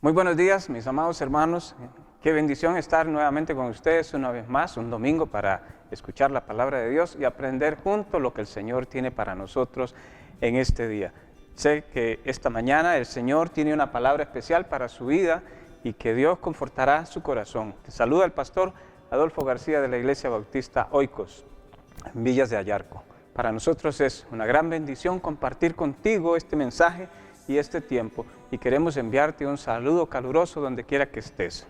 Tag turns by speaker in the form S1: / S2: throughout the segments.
S1: Muy buenos días, mis amados hermanos. Qué bendición estar nuevamente con ustedes una vez más, un domingo para escuchar la palabra de Dios y aprender juntos lo que el Señor tiene para nosotros en este día. Sé que esta mañana el Señor tiene una palabra especial para su vida y que Dios confortará su corazón. Te saluda el pastor Adolfo García de la Iglesia Bautista Oikos, en Villas de Ayarco. Para nosotros es una gran bendición compartir contigo este mensaje y este tiempo, y queremos enviarte un saludo caluroso donde quiera que estés.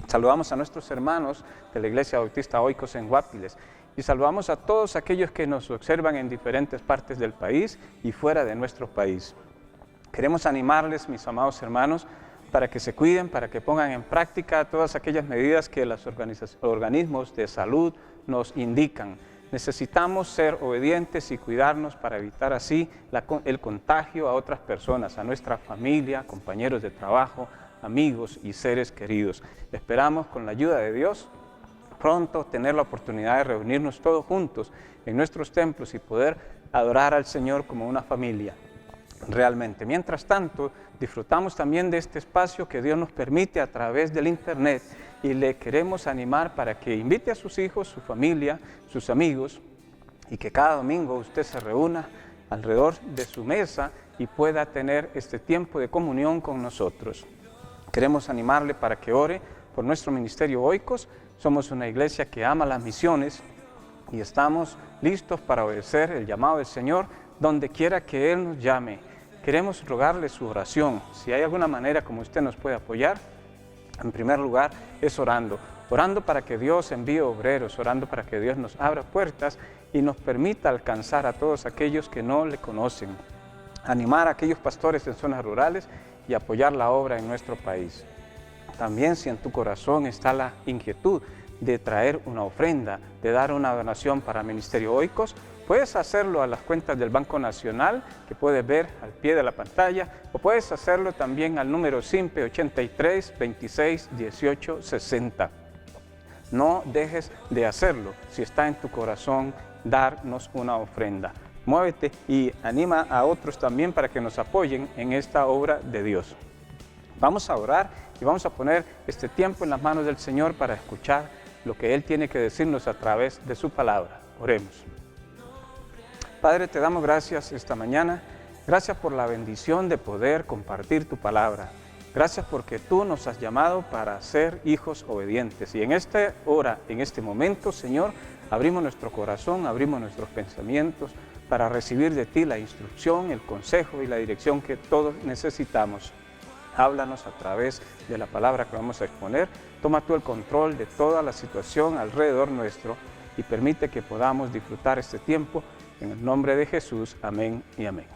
S1: Saludamos a nuestros hermanos de la Iglesia Bautista Oikos en Guapiles, y saludamos a todos aquellos que nos observan en diferentes partes del país y fuera de nuestro país. Queremos animarles, mis amados hermanos, para que se cuiden, para que pongan en práctica todas aquellas medidas que los organismos de salud nos indican. Necesitamos ser obedientes y cuidarnos para evitar así el contagio a otras personas, a nuestra familia, compañeros de trabajo, amigos y seres queridos. Esperamos con la ayuda de Dios pronto tener la oportunidad de reunirnos todos juntos en nuestros templos y poder adorar al Señor como una familia. Realmente. Mientras tanto, disfrutamos también de este espacio que Dios nos permite a través del internet y le queremos animar para que invite a sus hijos, su familia, sus amigos y que cada domingo usted se reúna alrededor de su mesa y pueda tener este tiempo de comunión con nosotros. Queremos animarle para que ore por nuestro ministerio Oikos. Somos una iglesia que ama las misiones y estamos listos para obedecer el llamado del Señor donde quiera que Él nos llame. Queremos rogarle su oración. Si hay alguna manera como usted nos puede apoyar, en primer lugar es orando para que Dios envíe obreros, orando para que Dios nos abra puertas y nos permita alcanzar a todos aquellos que no le conocen, animar a aquellos pastores en zonas rurales y apoyar la obra en nuestro país. También si en tu corazón está la inquietud de traer una ofrenda, de dar una donación para Ministerio Oikos, puedes hacerlo a las cuentas del Banco Nacional, que puedes ver al pie de la pantalla, o puedes hacerlo también al número SIMPE 83 26 18 60. No dejes de hacerlo si está en tu corazón darnos una ofrenda. Muévete y anima a otros también para que nos apoyen en esta obra de Dios. Vamos a orar y vamos a poner este tiempo en las manos del Señor para escuchar lo que Él tiene que decirnos a través de su palabra. Oremos. Padre, te damos gracias esta mañana. Gracias por la bendición de poder compartir tu palabra. Gracias porque tú nos has llamado para ser hijos obedientes. Y en esta hora, en este momento, Señor, abrimos nuestro corazón, abrimos nuestros pensamientos para recibir de ti la instrucción, el consejo y la dirección que todos necesitamos. Háblanos a través de la palabra que vamos a exponer. Toma tú el control de toda la situación alrededor nuestro y permite que podamos disfrutar este tiempo. En el nombre de Jesús, amén y amén.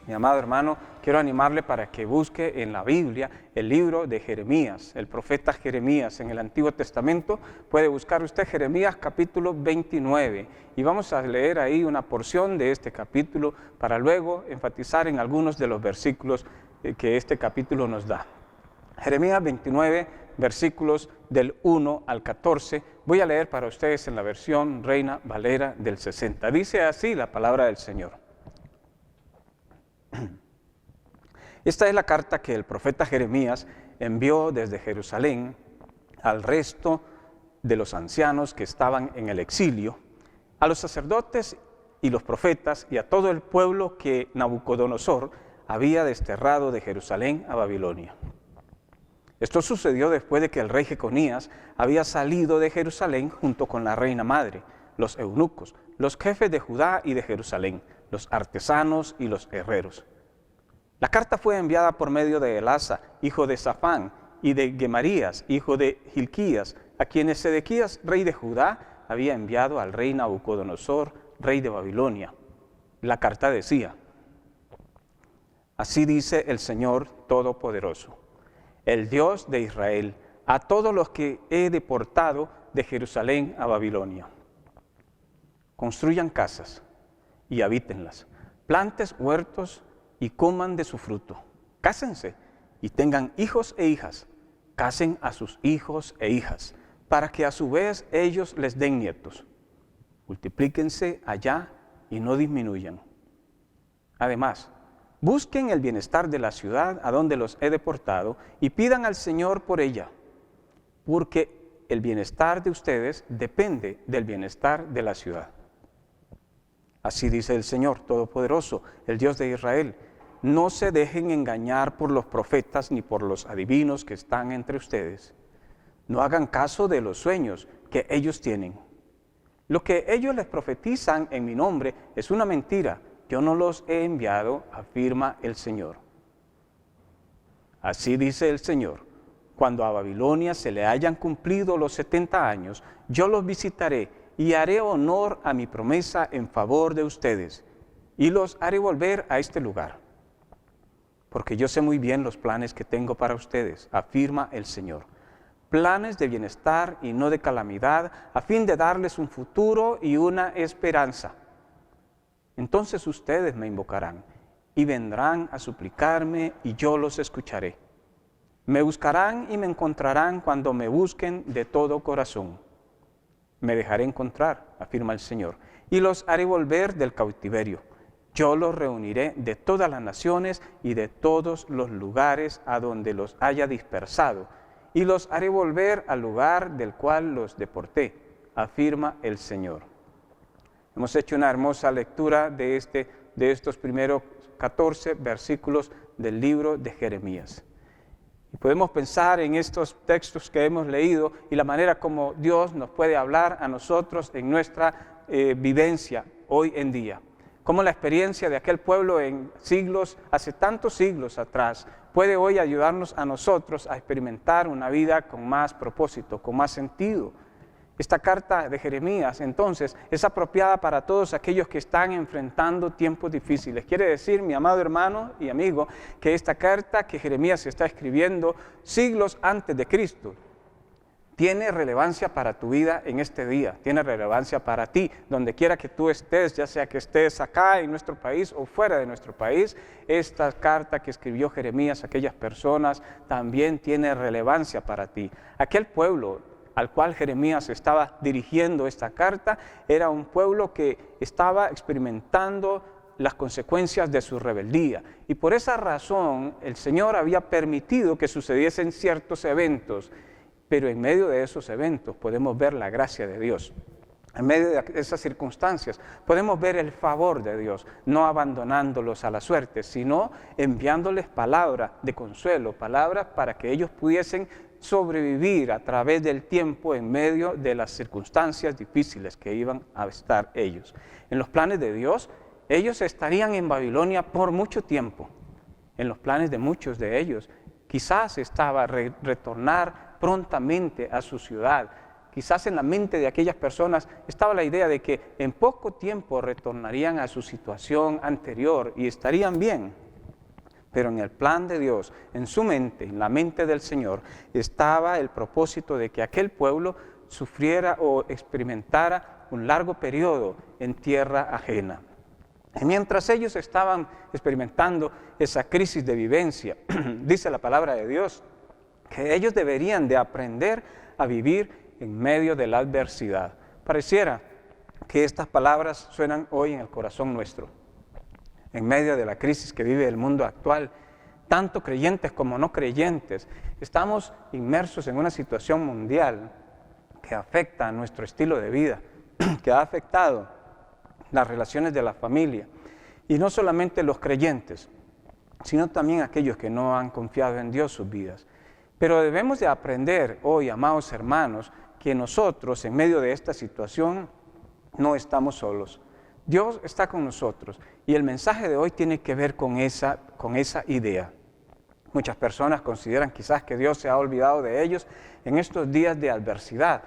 S1: Mi amado hermano, quiero animarle para que busque en la Biblia el libro de Jeremías, el profeta Jeremías. En el Antiguo Testamento puede buscar usted Jeremías capítulo 29 y vamos a leer ahí una porción de este capítulo para luego enfatizar en algunos de los versículos que este capítulo nos da. Jeremías 29, versículos del 1 al 14. Voy a leer para ustedes en la versión Reina Valera del 60. Dice así la palabra del Señor. Esta es la carta que el profeta Jeremías envió desde Jerusalén al resto de los ancianos que estaban en el exilio, a los sacerdotes y los profetas y a todo el pueblo que Nabucodonosor había desterrado de Jerusalén a Babilonia. Esto sucedió después de que el rey Jeconías había salido de Jerusalén junto con la reina madre, los eunucos, los jefes de Judá y de Jerusalén, los artesanos y los herreros. La carta fue enviada por medio de Elasa, hijo de Safán, y de Gemarías, hijo de Hilquías, a quienes Sedequías, rey de Judá, había enviado al rey Nabucodonosor, rey de Babilonia. La carta decía: Así dice el Señor Todopoderoso, el Dios de Israel, a todos los que he deportado de Jerusalén a Babilonia. Construyan casas y habítenlas, planten huertos y coman de su fruto. Cásense y tengan hijos e hijas. Casen a sus hijos e hijas, para que a su vez ellos les den nietos. Multiplíquense allá y no disminuyan. Además, Busquen el bienestar de la ciudad a donde los he deportado y pidan al Señor por ella, porque el bienestar de ustedes depende del bienestar de la ciudad. Así dice el Señor Todopoderoso, el Dios de Israel. No se dejen engañar por los profetas ni por los adivinos que están entre ustedes. No hagan caso de los sueños que ellos tienen. Lo que ellos les profetizan en mi nombre es una mentira. Yo no los he enviado, afirma el Señor. Así dice el Señor. Cuando a Babilonia se le hayan cumplido los 70 años, yo los visitaré y haré honor a mi promesa en favor de ustedes, y los haré volver a este lugar. Porque yo sé muy bien los planes que tengo para ustedes, afirma el Señor. Planes de bienestar y no de calamidad, a fin de darles un futuro y una esperanza. Entonces ustedes me invocarán y vendrán a suplicarme y yo los escucharé. Me buscarán y me encontrarán cuando me busquen de todo corazón. Me dejaré encontrar, afirma el Señor, y los haré volver del cautiverio. Yo los reuniré de todas las naciones y de todos los lugares a donde los haya dispersado, y los haré volver al lugar del cual los deporté, afirma el Señor. Hemos hecho una hermosa lectura de estos primeros 14 versículos del libro de Jeremías. Y podemos pensar en estos textos que hemos leído y la manera como Dios nos puede hablar a nosotros en nuestra vivencia hoy en día. Cómo la experiencia de aquel pueblo en siglos, hace tantos siglos atrás, puede hoy ayudarnos a nosotros a experimentar una vida con más propósito, con más sentido. Esta carta de Jeremías, entonces, es apropiada para todos aquellos que están enfrentando tiempos difíciles. Quiere decir, mi amado hermano y amigo, que esta carta que Jeremías está escribiendo siglos antes de Cristo, tiene relevancia para tu vida en este día, tiene relevancia para ti, donde quiera que tú estés, ya sea que estés acá en nuestro país o fuera de nuestro país. Esta carta que escribió Jeremías a aquellas personas también tiene relevancia para ti. Aquel pueblo al cual Jeremías estaba dirigiendo esta carta era un pueblo que estaba experimentando las consecuencias de su rebeldía. Y por esa razón el Señor había permitido que sucediesen ciertos eventos, pero en medio de esos eventos podemos ver la gracia de Dios. En medio de esas circunstancias podemos ver el favor de Dios, no abandonándolos a la suerte, sino enviándoles palabras de consuelo, palabras para que ellos pudiesen sobrevivir a través del tiempo en medio de las circunstancias difíciles que iban a estar ellos. En los planes de Dios, ellos estarían en Babilonia por mucho tiempo. En los planes de muchos de ellos, quizás estaba retornar prontamente a su ciudad. Quizás en la mente de aquellas personas estaba la idea de que en poco tiempo retornarían a su situación anterior y estarían bien. Pero en el plan de Dios, en su mente, en la mente del Señor, estaba el propósito de que aquel pueblo sufriera o experimentara un largo periodo en tierra ajena. Y mientras ellos estaban experimentando esa crisis de vivencia, dice la palabra de Dios, que ellos deberían de aprender a vivir en medio de la adversidad. Pareciera que estas palabras suenan hoy en el corazón nuestro. En medio de la crisis que vive el mundo actual, tanto creyentes como no creyentes, estamos inmersos en una situación mundial que afecta a nuestro estilo de vida, que ha afectado las relaciones de la familia, y no solamente los creyentes, sino también aquellos que no han confiado en Dios sus vidas. Pero debemos de aprender hoy, amados hermanos, que nosotros en medio de esta situación no estamos solos. Dios está con nosotros y el mensaje de hoy tiene que ver con esa idea. Muchas personas consideran quizás que Dios se ha olvidado de ellos en estos días de adversidad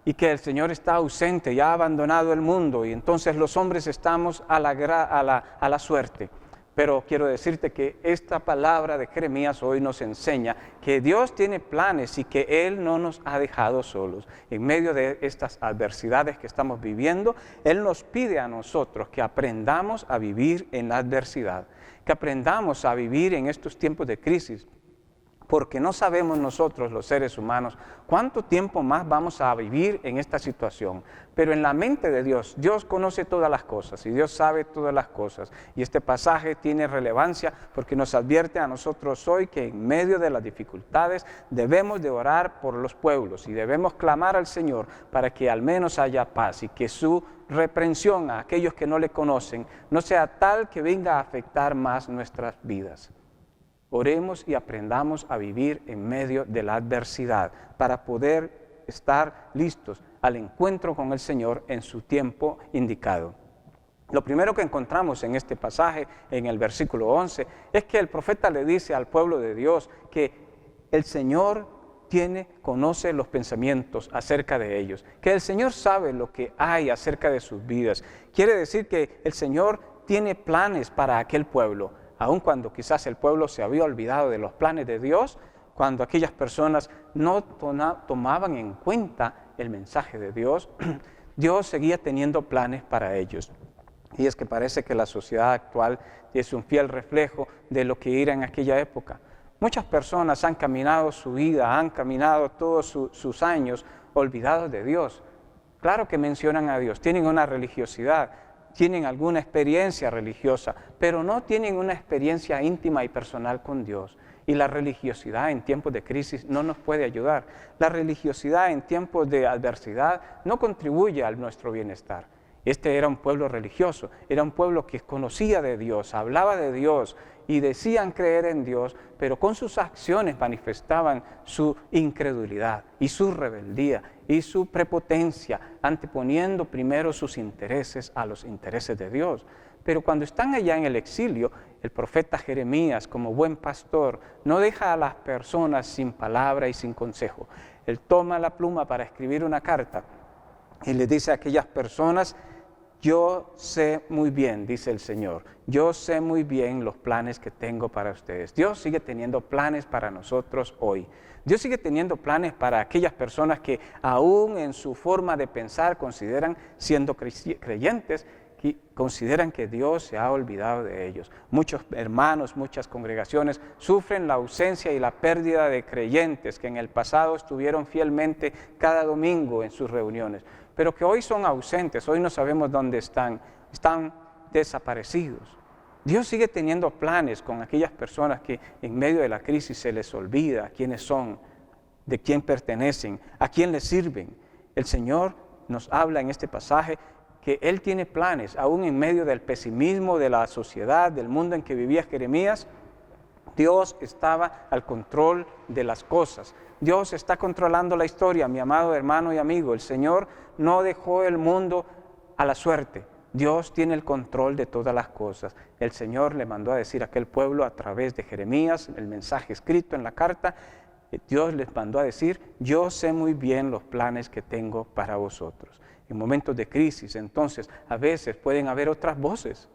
S1: y que el Señor está ausente y ha abandonado el mundo y entonces los hombres estamos a la suerte. Pero quiero decirte que esta palabra de Jeremías hoy nos enseña que Dios tiene planes y que Él no nos ha dejado solos. En medio de estas adversidades que estamos viviendo, Él nos pide a nosotros que aprendamos a vivir en la adversidad, que aprendamos a vivir en estos tiempos de crisis, porque no sabemos nosotros, los seres humanos, cuánto tiempo más vamos a vivir en esta situación. Pero en la mente de Dios, Dios conoce todas las cosas y Dios sabe todas las cosas. Y este pasaje tiene relevancia porque nos advierte a nosotros hoy que en medio de las dificultades debemos de orar por los pueblos y debemos clamar al Señor para que al menos haya paz y que su reprensión a aquellos que no le conocen no sea tal que venga a afectar más nuestras vidas. Oremos y aprendamos a vivir en medio de la adversidad para poder estar listos al encuentro con el Señor en su tiempo indicado. Lo primero que encontramos en este pasaje, en el versículo 11, es que el profeta le dice al pueblo de Dios que el Señor conoce los pensamientos acerca de ellos, que el Señor sabe lo que hay acerca de sus vidas. Quiere decir que el Señor tiene planes para aquel pueblo. Aun cuando quizás el pueblo se había olvidado de los planes de Dios, cuando aquellas personas no tomaban en cuenta el mensaje de Dios, Dios seguía teniendo planes para ellos. Y es que parece que la sociedad actual es un fiel reflejo de lo que era en aquella época. Muchas personas han caminado su vida, han caminado todos sus años olvidados de Dios. Claro que mencionan a Dios, tienen una religiosidad, tienen alguna experiencia religiosa, pero no tienen una experiencia íntima y personal con Dios. Y la religiosidad en tiempos de crisis no nos puede ayudar. La religiosidad en tiempos de adversidad no contribuye a nuestro bienestar. Este era un pueblo religioso, era un pueblo que conocía de Dios, hablaba de Dios y decían creer en Dios, pero con sus acciones manifestaban su incredulidad y su rebeldía y su prepotencia, anteponiendo primero sus intereses a los intereses de Dios. Pero cuando están allá en el exilio, el profeta Jeremías, como buen pastor, no deja a las personas sin palabra y sin consejo. Él toma la pluma para escribir una carta y le dice a aquellas personas: yo sé muy bien, dice el Señor, yo sé muy bien los planes que tengo para ustedes. Dios sigue teniendo planes para nosotros hoy. Dios sigue teniendo planes para aquellas personas que aún en su forma de pensar consideran, siendo creyentes, que consideran que Dios se ha olvidado de ellos. Muchos hermanos, muchas congregaciones sufren la ausencia y la pérdida de creyentes que en el pasado estuvieron fielmente cada domingo en sus reuniones, pero que hoy son ausentes, hoy no sabemos dónde están desaparecidos. Dios sigue teniendo planes con aquellas personas que en medio de la crisis se les olvida quiénes son, de quién pertenecen, a quién les sirven. El Señor nos habla en este pasaje que Él tiene planes, aún en medio del pesimismo de la sociedad, del mundo en que vivía Jeremías. Dios estaba al control de las cosas. Dios está controlando la historia, mi amado hermano y amigo. El Señor no dejó el mundo a la suerte. Dios tiene el control de todas las cosas. El Señor le mandó a decir a aquel pueblo a través de Jeremías, el mensaje escrito en la carta, Dios les mandó a decir: yo sé muy bien los planes que tengo para vosotros. En momentos de crisis, entonces, a veces pueden haber otras voces.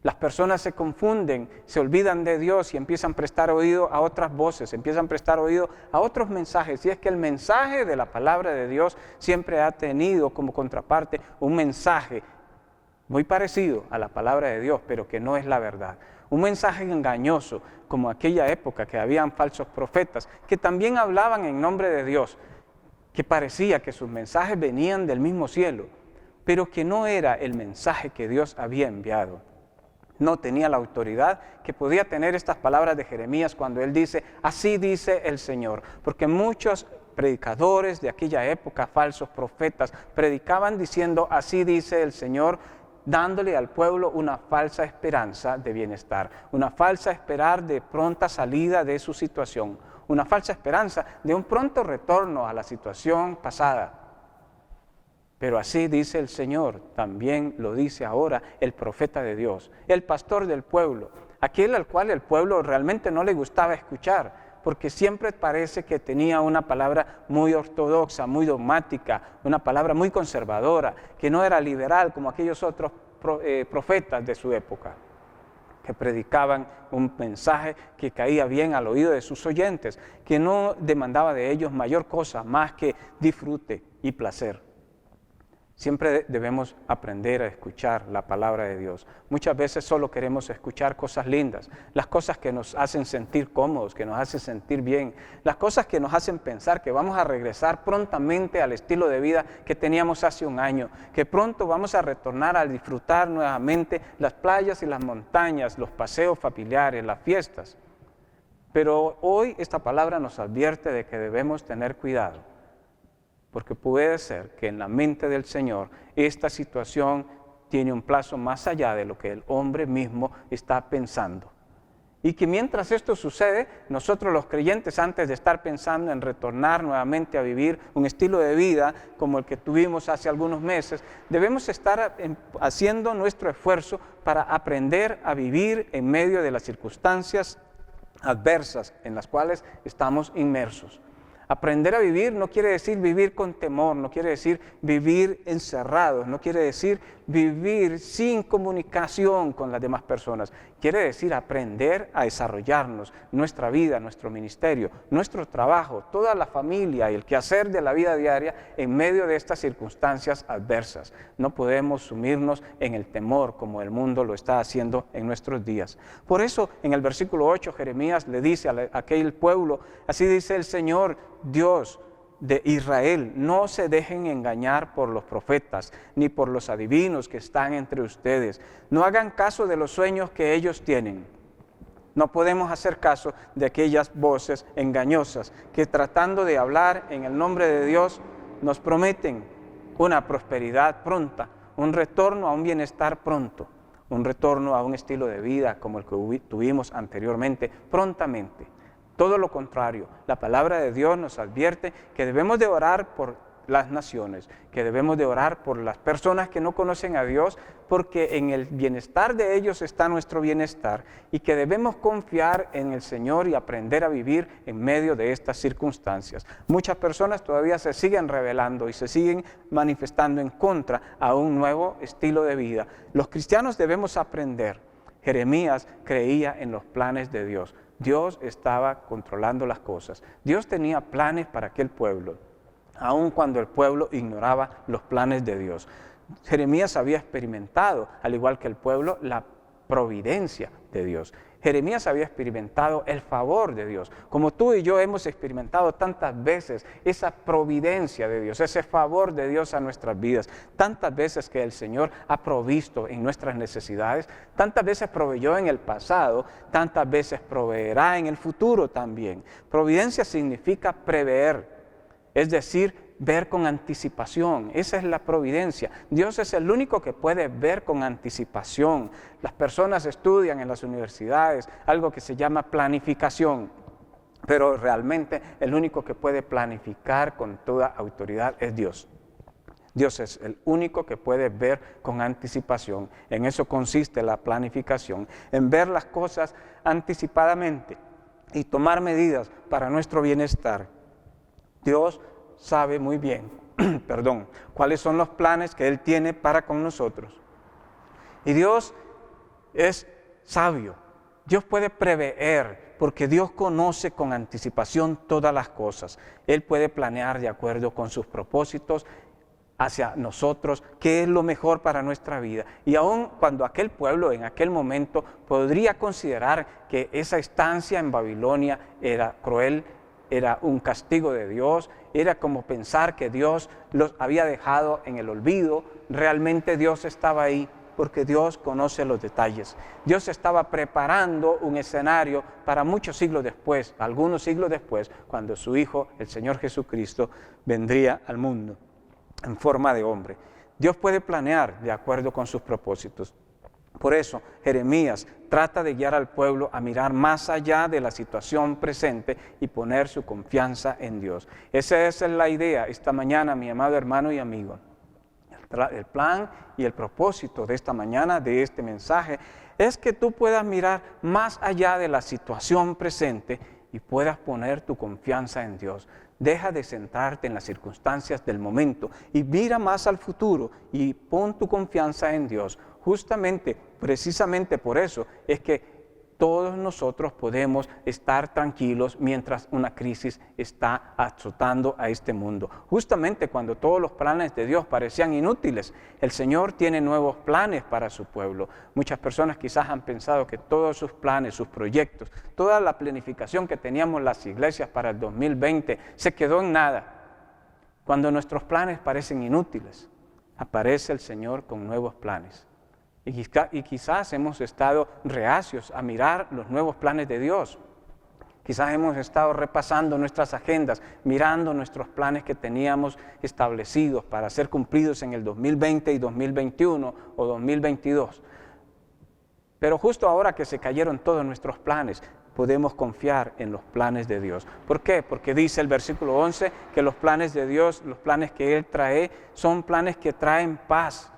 S1: Las personas se confunden, se olvidan de Dios y empiezan a prestar oído a otras voces, empiezan a prestar oído a otros mensajes. Y es que el mensaje de la palabra de Dios siempre ha tenido como contraparte un mensaje muy parecido a la palabra de Dios, pero que no es la verdad. Un mensaje engañoso, como aquella época que habían falsos profetas, que también hablaban en nombre de Dios, que parecía que sus mensajes venían del mismo cielo, pero que no era el mensaje que Dios había enviado. No tenía la autoridad que podía tener estas palabras de Jeremías cuando él dice: así dice el Señor, porque muchos predicadores de aquella época, falsos profetas, predicaban diciendo: así dice el Señor, dándole al pueblo una falsa esperanza de bienestar, una falsa esperanza de pronta salida de su situación, una falsa esperanza de un pronto retorno a la situación pasada. Pero así dice el Señor, también lo dice ahora el profeta de Dios, el pastor del pueblo, aquel al cual el pueblo realmente no le gustaba escuchar, porque siempre parece que tenía una palabra muy ortodoxa, muy dogmática, una palabra muy conservadora, que no era liberal como aquellos otros profetas de su época, que predicaban un mensaje que caía bien al oído de sus oyentes, que no demandaba de ellos mayor cosa más que disfrute y placer. Siempre debemos aprender a escuchar la palabra de Dios. Muchas veces solo queremos escuchar cosas lindas, las cosas que nos hacen sentir cómodos, que nos hacen sentir bien, las cosas que nos hacen pensar que vamos a regresar prontamente al estilo de vida que teníamos hace un año, que pronto vamos a retornar a disfrutar nuevamente las playas y las montañas, los paseos familiares, las fiestas. Pero hoy esta palabra nos advierte de que debemos tener cuidado. Porque puede ser que en la mente del Señor esta situación tiene un plazo más allá de lo que el hombre mismo está pensando. Y que mientras esto sucede, nosotros los creyentes, antes de estar pensando en retornar nuevamente a vivir un estilo de vida como el que tuvimos hace algunos meses, debemos estar haciendo nuestro esfuerzo para aprender a vivir en medio de las circunstancias adversas en las cuales estamos inmersos. Aprender a vivir no quiere decir vivir con temor, no quiere decir vivir encerrados, no quiere decir vivir sin comunicación con las demás personas. Quiere decir aprender a desarrollarnos, nuestra vida, nuestro ministerio, nuestro trabajo, toda la familia y el quehacer de la vida diaria en medio de estas circunstancias adversas. No podemos sumirnos en el temor como el mundo lo está haciendo en nuestros días. Por eso en el versículo 8 Jeremías le dice a aquel pueblo, así dice el Señor, Dios de Israel, no se dejen engañar por los profetas, ni por los adivinos que están entre ustedes. No hagan caso de los sueños que ellos tienen. No podemos hacer caso de aquellas voces engañosas que tratando de hablar en el nombre de Dios nos prometen una prosperidad pronta, un retorno a un bienestar pronto, un retorno a un estilo de vida como el que tuvimos anteriormente, prontamente. Todo lo contrario, la palabra de Dios nos advierte que debemos de orar por las naciones, que debemos de orar por las personas que no conocen a Dios, porque en el bienestar de ellos está nuestro bienestar y que debemos confiar en el Señor y aprender a vivir en medio de estas circunstancias. Muchas personas todavía se siguen rebelando y se siguen manifestando en contra a un nuevo estilo de vida. Los cristianos debemos aprender. Jeremías creía en los planes de Dios. Dios estaba controlando las cosas. Dios tenía planes para aquel pueblo, aun cuando el pueblo ignoraba los planes de Dios. Jeremías había experimentado, al igual que el pueblo, la providencia de Dios. Jeremías había experimentado el favor de Dios, como tú y yo hemos experimentado tantas veces esa providencia de Dios, ese favor de Dios a nuestras vidas. Tantas veces que el Señor ha provisto en nuestras necesidades, tantas veces proveyó en el pasado, tantas veces proveerá en el futuro también. Providencia significa prever, es decir, ver con anticipación. Esa es la providencia. Dios es el único que puede ver con anticipación. Las personas estudian en las universidades algo que se llama planificación, pero realmente el único que puede planificar con toda autoridad es Dios. Dios es el único que puede ver con anticipación. En eso consiste la planificación, en ver las cosas anticipadamente y tomar medidas para nuestro bienestar. Dios sabe muy bien, cuáles son los planes que Él tiene para con nosotros. Y Dios es sabio. Dios puede prever, porque Dios conoce con anticipación todas las cosas. Él puede planear de acuerdo con sus propósitos hacia nosotros, qué es lo mejor para nuestra vida. Y aun cuando aquel pueblo en aquel momento podría considerar que esa estancia en Babilonia era cruel, era un castigo de Dios, era como pensar que Dios los había dejado en el olvido. Realmente Dios estaba ahí porque Dios conoce los detalles. Dios estaba preparando un escenario para muchos siglos después, algunos siglos después, cuando su Hijo, el Señor Jesucristo, vendría al mundo en forma de hombre. Dios puede planear de acuerdo con sus propósitos. Por eso, Jeremías trata de guiar al pueblo a mirar más allá de la situación presente y poner su confianza en Dios. Esa es la idea esta mañana, mi amado hermano y amigo. El plan y el propósito de esta mañana, de este mensaje, es que tú puedas mirar más allá de la situación presente y puedas poner tu confianza en Dios. Deja de centrarte en las circunstancias del momento y mira más al futuro y pon tu confianza en Dios. Justamente, precisamente por eso es que todos nosotros podemos estar tranquilos mientras una crisis está azotando a este mundo. Justamente cuando todos los planes de Dios parecían inútiles, el Señor tiene nuevos planes para su pueblo. Muchas personas quizás han pensado que todos sus planes, sus proyectos, toda la planificación que teníamos las iglesias para el 2020 se quedó en nada. Cuando nuestros planes parecen inútiles, aparece el Señor con nuevos planes. Y quizás hemos estado reacios a mirar los nuevos planes de Dios. Quizás hemos estado repasando nuestras agendas, mirando nuestros planes que teníamos establecidos para ser cumplidos en el 2020 y 2021 o 2022. Pero justo ahora que se cayeron todos nuestros planes, podemos confiar en los planes de Dios. ¿Por qué? Porque dice el versículo 11 que los planes de Dios, los planes que Él trae, son planes que traen paz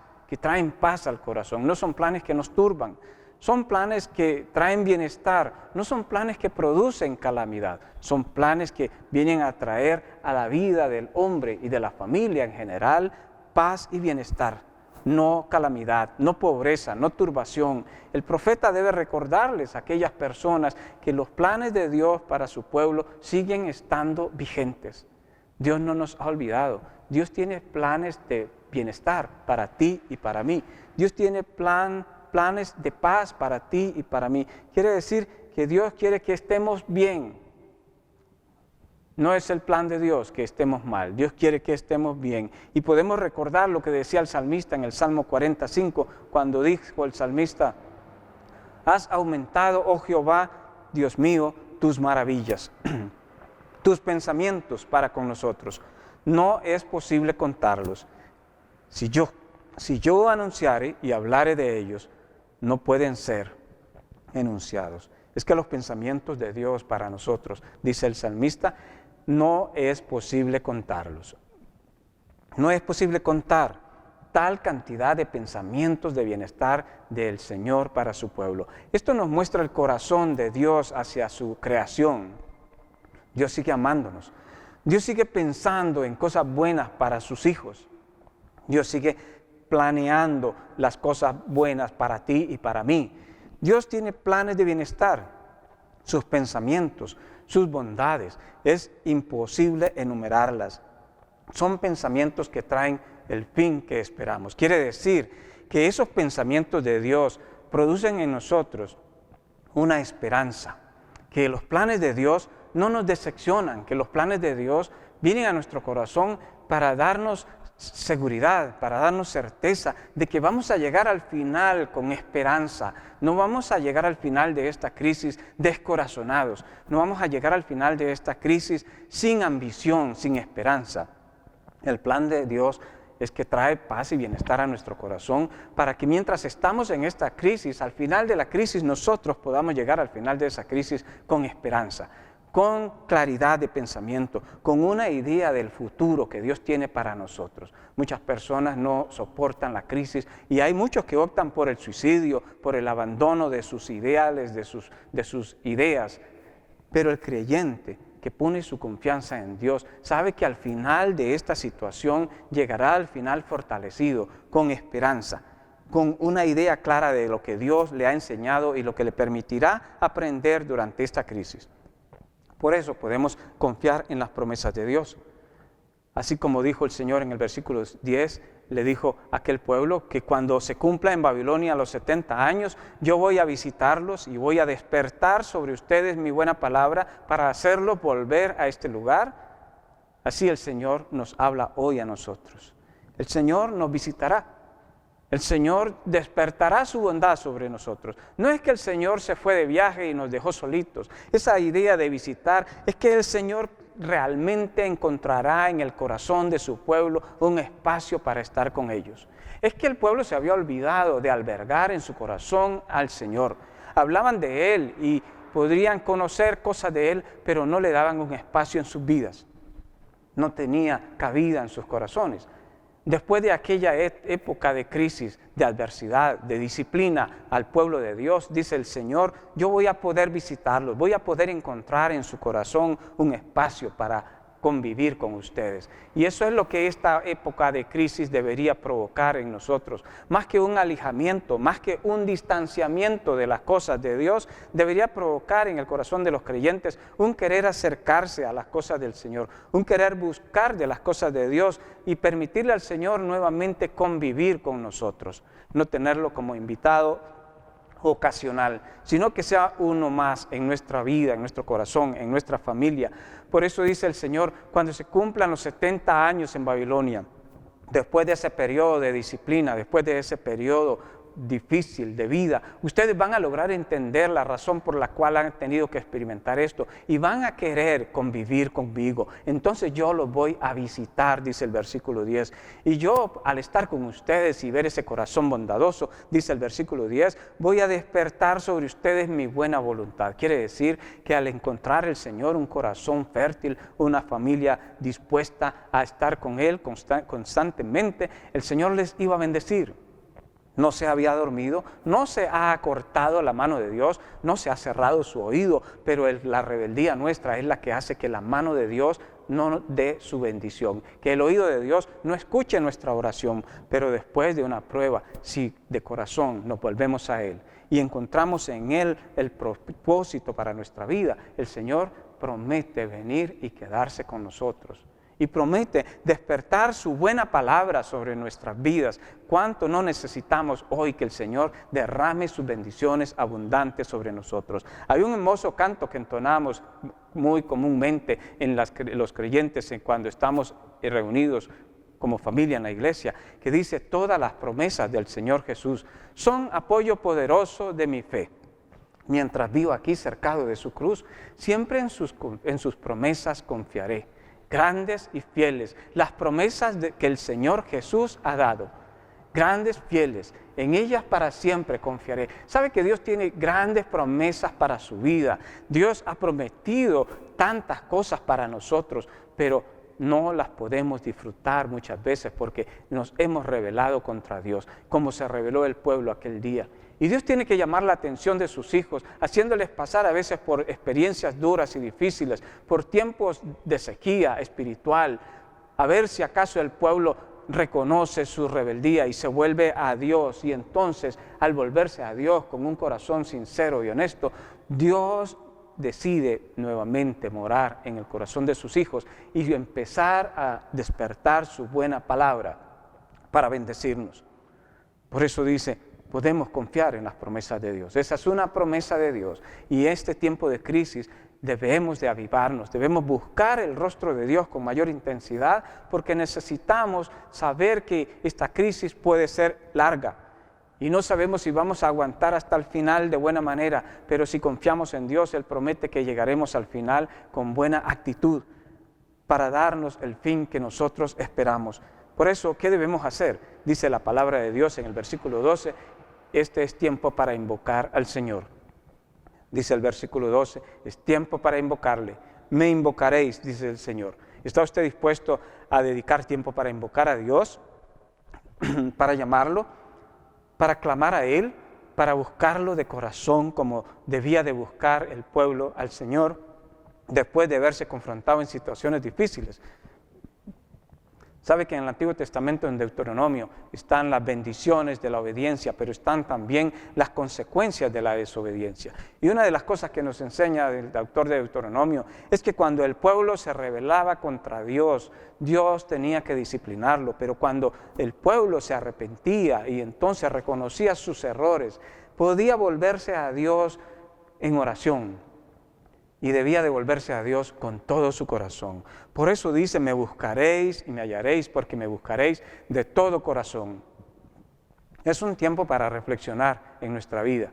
S1: al corazón. No son planes que nos turban, son planes que traen bienestar, no son planes que producen calamidad, son planes que vienen a traer a la vida del hombre y de la familia en general paz y bienestar, no calamidad, no pobreza, no turbación. El profeta debe recordarles a aquellas personas que los planes de Dios para su pueblo siguen estando vigentes. Dios no nos ha olvidado. Dios tiene planes de bienestar para ti y para mí. Dios tiene planes de paz para ti y para mí. Quiere decir que Dios quiere que estemos bien. No es el plan de Dios que estemos mal. Dios quiere que estemos bien. Y podemos recordar lo que decía el salmista en el Salmo 45, cuando dijo el salmista: has aumentado, oh Jehová, Dios mío, tus maravillas, tus pensamientos para con nosotros. No es posible contarlos. Si yo anunciare y hablare de ellos, no pueden ser enunciados. Es que los pensamientos de Dios para nosotros, dice el salmista, no es posible contarlos. No es posible contar tal cantidad de pensamientos de bienestar del Señor para su pueblo. Esto nos muestra el corazón de Dios hacia su creación. Dios sigue amándonos. Dios sigue pensando en cosas buenas para sus hijos. Dios sigue planeando las cosas buenas para ti y para mí. Dios tiene planes de bienestar, sus pensamientos, sus bondades. Es imposible enumerarlas. Son pensamientos que traen el fin que esperamos. Quiere decir que esos pensamientos de Dios producen en nosotros una esperanza, que los planes de Dios no nos decepcionan, que los planes de Dios vienen a nuestro corazón para darnos seguridad, para darnos certeza de que vamos a llegar al final con esperanza. No vamos a llegar al final de esta crisis descorazonados, no vamos a llegar al final de esta crisis sin ambición, sin esperanza. El plan de Dios es que trae paz y bienestar a nuestro corazón para que mientras estamos en esta crisis, al final de la crisis nosotros podamos llegar al final de esa crisis con esperanza, con claridad de pensamiento, con una idea del futuro que Dios tiene para nosotros. Muchas personas no soportan la crisis y hay muchos que optan por el suicidio, por el abandono de sus ideales, de sus ideas. Pero el creyente que pone su confianza en Dios sabe que al final de esta situación llegará al final fortalecido, con esperanza, con una idea clara de lo que Dios le ha enseñado y lo que le permitirá aprender durante esta crisis. Por eso podemos confiar en las promesas de Dios. Así como dijo el Señor en el versículo 10, le dijo a aquel pueblo que cuando se cumpla en Babilonia los 70 años, yo voy a visitarlos y voy a despertar sobre ustedes mi buena palabra para hacerlos volver a este lugar. Así el Señor nos habla hoy a nosotros. El Señor nos visitará. El Señor despertará su bondad sobre nosotros. No es que el Señor se fue de viaje y nos dejó solitos. Esa idea de visitar es que el Señor realmente encontrará en el corazón de su pueblo un espacio para estar con ellos. Es que el pueblo se había olvidado de albergar en su corazón al Señor. Hablaban de Él y podrían conocer cosas de Él, pero no le daban un espacio en sus vidas. No tenía cabida en sus corazones. Después de aquella época de crisis, de adversidad, de disciplina al pueblo de Dios, dice el Señor, yo voy a poder visitarlos, voy a poder encontrar en su corazón un espacio para convivir con ustedes. Y eso es lo que esta época de crisis debería provocar en nosotros. Más que un alejamiento, más que un distanciamiento de las cosas de Dios, debería provocar en el corazón de los creyentes un querer acercarse a las cosas del Señor, un querer buscar de las cosas de Dios y permitirle al Señor nuevamente convivir con nosotros. No tenerlo como invitado ocasional, sino que sea uno más en nuestra vida, en nuestro corazón, en nuestra familia. Por eso dice el Señor, cuando se cumplan los 70 años en Babilonia, después de ese periodo de disciplina, después de ese periodo difícil de vida, ustedes van a lograr entender la razón por la cual han tenido que experimentar esto y van a querer convivir conmigo. Entonces yo los voy a visitar, dice el versículo 10. Y yo, al estar con ustedes y ver ese corazón bondadoso, dice el versículo 10, voy a despertar sobre ustedes mi buena voluntad. Quiere decir que al encontrar el Señor un corazón fértil, una familia dispuesta a estar con Él constantemente, el Señor les iba a bendecir. No se había dormido, no se ha acortado la mano de Dios, no se ha cerrado su oído, pero la rebeldía nuestra es la que hace que la mano de Dios no dé su bendición, que el oído de Dios no escuche nuestra oración, pero después de una prueba, si de corazón nos volvemos a Él y encontramos en Él el propósito para nuestra vida, el Señor promete venir y quedarse con nosotros. Y promete despertar su buena palabra sobre nuestras vidas. ¿Cuánto no necesitamos hoy que el Señor derrame sus bendiciones abundantes sobre nosotros? Hay un hermoso canto que entonamos muy comúnmente en los creyentes cuando estamos reunidos como familia en la iglesia, que dice: todas las promesas del Señor Jesús son apoyo poderoso de mi fe. Mientras vivo aquí cercado de su cruz, siempre en sus promesas confiaré. Grandes y fieles, las promesas que el Señor Jesús ha dado, grandes, fieles, en ellas para siempre confiaré. ¿Sabe que Dios tiene grandes promesas para su vida? Dios ha prometido tantas cosas para nosotros, pero no las podemos disfrutar muchas veces porque nos hemos rebelado contra Dios, como se rebeló el pueblo aquel día. Y Dios tiene que llamar la atención de sus hijos, haciéndoles pasar a veces por experiencias duras y difíciles, por tiempos de sequía espiritual, a ver si acaso el pueblo reconoce su rebeldía y se vuelve a Dios. Y entonces, al volverse a Dios con un corazón sincero y honesto, Dios decide nuevamente morar en el corazón de sus hijos y empezar a despertar su buena palabra para bendecirnos. Por eso dice: podemos confiar en las promesas de Dios. Esa es una promesa de Dios. Y este tiempo de crisis debemos de avivarnos, debemos buscar el rostro de Dios con mayor intensidad, porque necesitamos saber que esta crisis puede ser larga. Y no sabemos si vamos a aguantar hasta el final de buena manera, pero si confiamos en Dios, Él promete que llegaremos al final con buena actitud para darnos el fin que nosotros esperamos. Por eso, ¿qué debemos hacer? Dice la palabra de Dios en el versículo 12, este es tiempo para invocar al Señor. Dice el versículo 12, es tiempo para invocarle. Me invocaréis, dice el Señor. ¿Está usted dispuesto a dedicar tiempo para invocar a Dios? Para llamarlo, para clamar a Él, para buscarlo de corazón como debía de buscar el pueblo al Señor después de verse confrontado en situaciones difíciles. Sabe que en el Antiguo Testamento, en Deuteronomio, están las bendiciones de la obediencia, pero están también las consecuencias de la desobediencia. Y una de las cosas que nos enseña el autor de Deuteronomio es que cuando el pueblo se rebelaba contra Dios, Dios tenía que disciplinarlo, pero cuando el pueblo se arrepentía y entonces reconocía sus errores, podía volverse a Dios en oración. Y debía devolverse a Dios con todo su corazón. Por eso dice: me buscaréis y me hallaréis, porque me buscaréis de todo corazón. Es un tiempo para reflexionar en nuestra vida,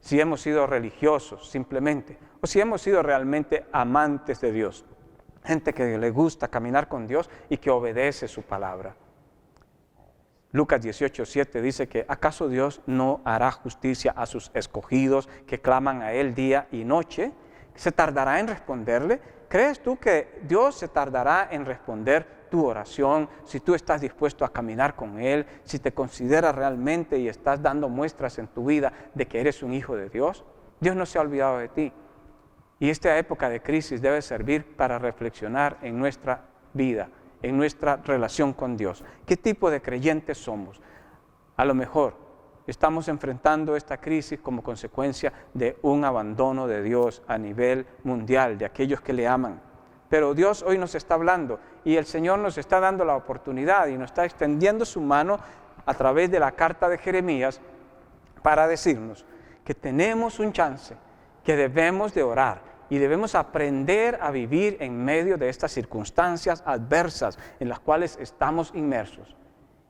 S1: si hemos sido religiosos simplemente, o si hemos sido realmente amantes de Dios, gente que le gusta caminar con Dios y que obedece su palabra. Lucas 18:7 dice que ¿acaso Dios no hará justicia a sus escogidos que claman a Él día y noche? ¿Se tardará en responderle? ¿Crees tú que Dios se tardará en responder tu oración si tú estás dispuesto a caminar con Él, si te consideras realmente y estás dando muestras en tu vida de que eres un hijo de Dios? Dios no se ha olvidado de ti. Y esta época de crisis debe servir para reflexionar en nuestra vida, en nuestra relación con Dios. ¿Qué tipo de creyentes somos? A lo mejor estamos enfrentando esta crisis como consecuencia de un abandono de Dios a nivel mundial, de aquellos que le aman. Pero Dios hoy nos está hablando y el Señor nos está dando la oportunidad y nos está extendiendo su mano a través de la carta de Jeremías para decirnos que tenemos un chance, que debemos de orar y debemos aprender a vivir en medio de estas circunstancias adversas en las cuales estamos inmersos.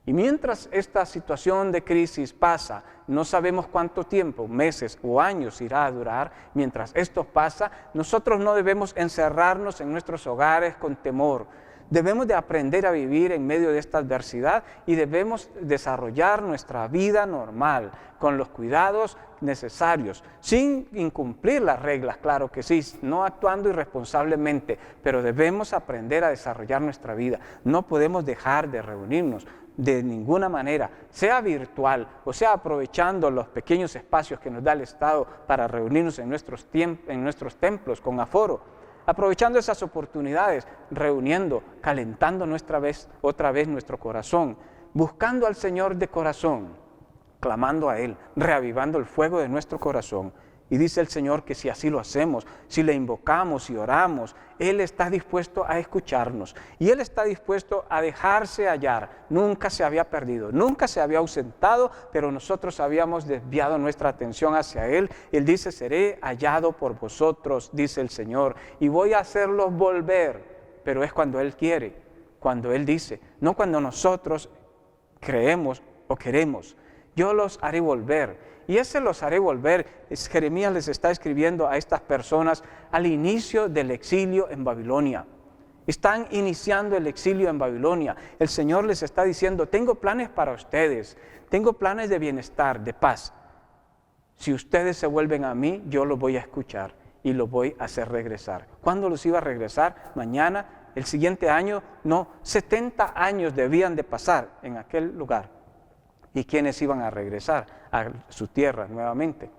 S1: Y mientras esta situación de crisis pasa, no sabemos cuánto tiempo, meses o años irá a durar. Mientras esto pasa, nosotros no debemos encerrarnos en nuestros hogares con temor. Debemos de aprender a vivir en medio de esta adversidad y debemos desarrollar nuestra vida normal, con los cuidados necesarios, sin incumplir las reglas, claro que sí, no actuando irresponsablemente, pero debemos aprender a desarrollar nuestra vida. No podemos dejar de reunirnos de ninguna manera, sea virtual o sea aprovechando los pequeños espacios que nos da el Estado para reunirnos en nuestros templos con aforo, aprovechando esas oportunidades, reuniendo, calentando otra vez nuestro corazón, buscando al Señor de corazón, clamando a Él, reavivando el fuego de nuestro corazón. Y dice el Señor que si así lo hacemos, si le invocamos y oramos, Él está dispuesto a escucharnos y Él está dispuesto a dejarse hallar. Nunca se había perdido, nunca se había ausentado, pero nosotros habíamos desviado nuestra atención hacia Él. Él dice, seré hallado por vosotros, dice el Señor, y voy a hacerlos volver. Pero es cuando Él quiere, cuando Él dice, no cuando nosotros creemos o queremos. Yo los haré volver. Y ese los haré volver, Jeremías les está escribiendo a estas personas al inicio del exilio en Babilonia. Están iniciando el exilio en Babilonia. El Señor les está diciendo, tengo planes para ustedes, tengo planes de bienestar, de paz. Si ustedes se vuelven a mí, yo los voy a escuchar y los voy a hacer regresar. ¿Cuándo los iba a regresar? Mañana, el siguiente año, no, 70 años debían de pasar en aquel lugar. ¿Y quiénes iban a regresar a su tierra nuevamente?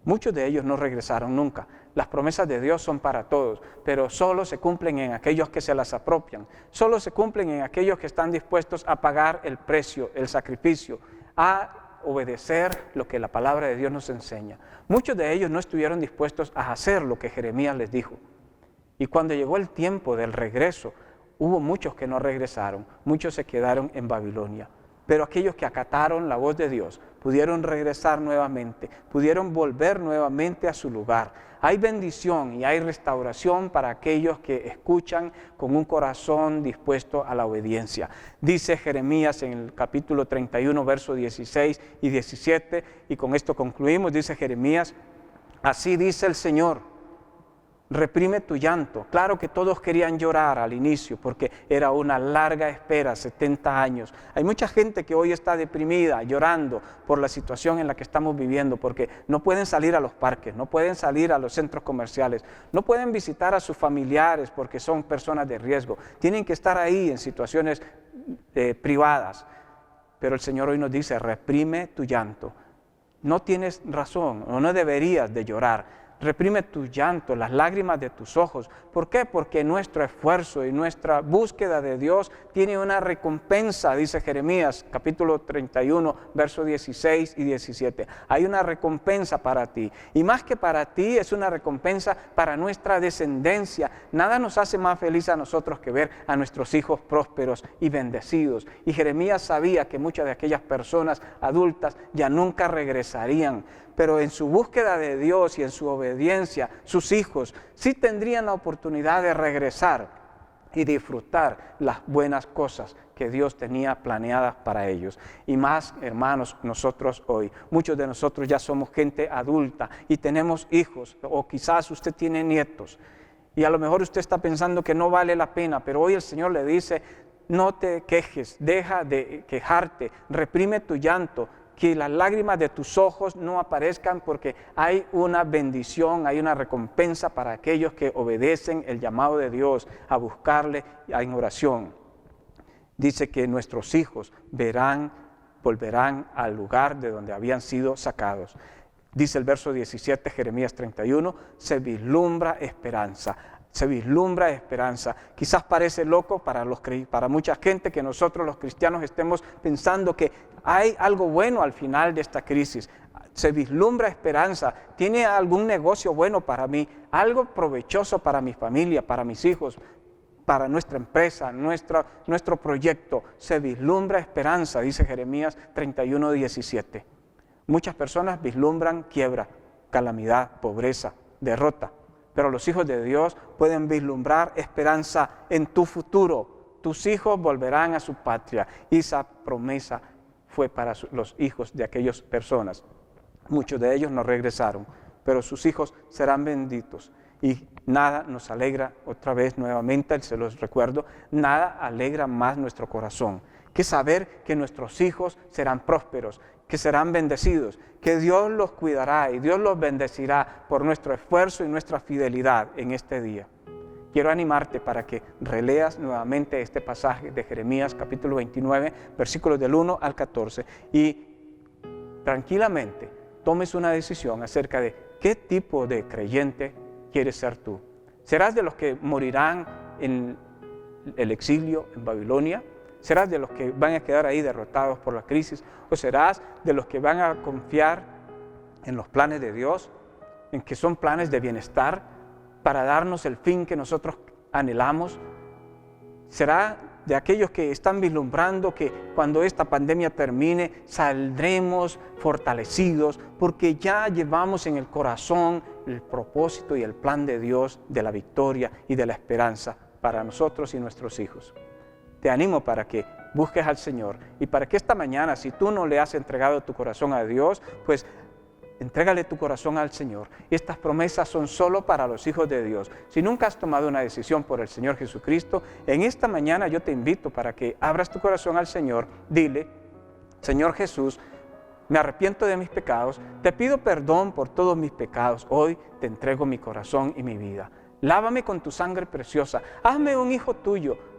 S1: Muchos de ellos no regresaron nunca. Las promesas de Dios son para todos, pero solo se cumplen en aquellos que se las apropian. Solo se cumplen en aquellos que están dispuestos a pagar el precio, el sacrificio, a obedecer lo que la palabra de Dios nos enseña. Muchos de ellos no estuvieron dispuestos a hacer lo que Jeremías les dijo. Y cuando llegó el tiempo del regreso, hubo muchos que no regresaron, muchos se quedaron en Babilonia. Pero aquellos que acataron la voz de Dios pudieron regresar nuevamente, pudieron volver nuevamente a su lugar. Hay bendición y hay restauración para aquellos que escuchan con un corazón dispuesto a la obediencia. Dice Jeremías en el capítulo 31, versos 16 y 17, y con esto concluimos, dice Jeremías, así dice el Señor. Reprime tu llanto. Claro que todos querían llorar al inicio porque era una larga espera, 70 años. Hay mucha gente que hoy está deprimida, llorando por la situación en la que estamos viviendo porque no pueden salir a los parques, no pueden salir a los centros comerciales, no pueden visitar a sus familiares porque son personas de riesgo. Tienen que estar ahí en situaciones privadas. Pero el Señor hoy nos dice, reprime tu llanto. No tienes razón o no deberías de llorar. Reprime tu llanto, las lágrimas de tus ojos. ¿Por qué? Porque nuestro esfuerzo y nuestra búsqueda de Dios tiene una recompensa, dice Jeremías, capítulo 31, versos 16 y 17. Hay una recompensa para ti. Y más que para ti, es una recompensa para nuestra descendencia. Nada nos hace más feliz a nosotros que ver a nuestros hijos prósperos y bendecidos. Y Jeremías sabía que muchas de aquellas personas adultas ya nunca regresarían. Pero en su búsqueda de Dios y en su obediencia, sus hijos sí tendrían la oportunidad de regresar y disfrutar las buenas cosas que Dios tenía planeadas para ellos. Y más, hermanos, nosotros hoy, muchos de nosotros ya somos gente adulta y tenemos hijos, o quizás usted tiene nietos, y a lo mejor usted está pensando que no vale la pena, pero hoy el Señor le dice, no te quejes, deja de quejarte, reprime tu llanto, que las lágrimas de tus ojos no aparezcan porque hay una bendición, hay una recompensa para aquellos que obedecen el llamado de Dios a buscarle en oración. Dice que nuestros hijos volverán al lugar de donde habían sido sacados. Dice el verso 17, Jeremías 31, se vislumbra esperanza. Se vislumbra esperanza. Quizás parece loco para mucha gente que nosotros los cristianos estemos pensando que hay algo bueno al final de esta crisis. Se vislumbra esperanza. ¿Tiene algún negocio bueno para mí? Algo provechoso para mi familia, para mis hijos, para nuestra empresa, nuestro proyecto. Se vislumbra esperanza, dice Jeremías 31, 17. Muchas personas vislumbran quiebra, calamidad, pobreza, derrota. Pero los hijos de Dios pueden vislumbrar esperanza en tu futuro. Tus hijos volverán a su patria. Y esa promesa fue para los hijos de aquellas personas. Muchos de ellos no regresaron, pero sus hijos serán benditos. Y nada nos alegra, otra vez nuevamente se los recuerdo, nada alegra más nuestro corazón que saber que nuestros hijos serán prósperos, que serán bendecidos, que Dios los cuidará y Dios los bendecirá por nuestro esfuerzo y nuestra fidelidad en este día. Quiero animarte para que releas nuevamente este pasaje de Jeremías capítulo 29, versículos del 1 al 14 y tranquilamente tomes una decisión acerca de qué tipo de creyente quieres ser tú. ¿Serás de los que morirán en el exilio en Babilonia? ¿Serás de los que van a quedar ahí derrotados por la crisis? ¿O serás de los que van a confiar en los planes de Dios, en que son planes de bienestar para darnos el fin que nosotros anhelamos? ¿Será de aquellos que están vislumbrando que cuando esta pandemia termine saldremos fortalecidos porque ya llevamos en el corazón el propósito y el plan de Dios de la victoria y de la esperanza para nosotros y nuestros hijos? Te animo para que busques al Señor y para que esta mañana, si tú no le has entregado tu corazón a Dios, pues entrégale tu corazón al Señor. Estas promesas son solo para los hijos de Dios. Si nunca has tomado una decisión por el Señor Jesucristo, en esta mañana yo te invito para que abras tu corazón al Señor. Dile: Señor Jesús, me arrepiento de mis pecados, te pido perdón por todos mis pecados. Hoy te entrego mi corazón y mi vida. Lávame con tu sangre preciosa. Hazme un hijo tuyo.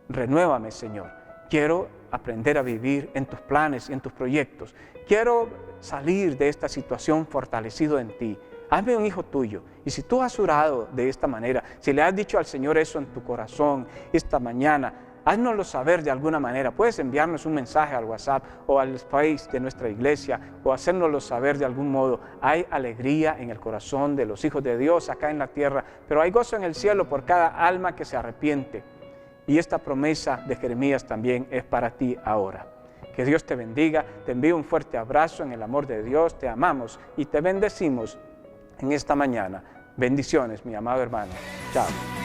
S1: Renuévame, Señor. Quiero aprender a vivir en tus planes y en tus proyectos. Quiero salir de esta situación fortalecido en ti. Hazme un hijo tuyo. Y si tú has orado de esta manera, si le has dicho al Señor eso en tu corazón esta mañana, háznoslo saber de alguna manera. Puedes enviarnos un mensaje al WhatsApp o al Face de nuestra iglesia o hacérnoslo saber de algún modo. Hay alegría en el corazón de los hijos de Dios acá en la tierra, pero hay gozo en el cielo por cada alma que se arrepiente. Y esta promesa de Jeremías también es para ti ahora. Que Dios te bendiga, te envío un fuerte abrazo en el amor de Dios, te amamos y te bendecimos en esta mañana. Bendiciones, mi amado hermano. Chao.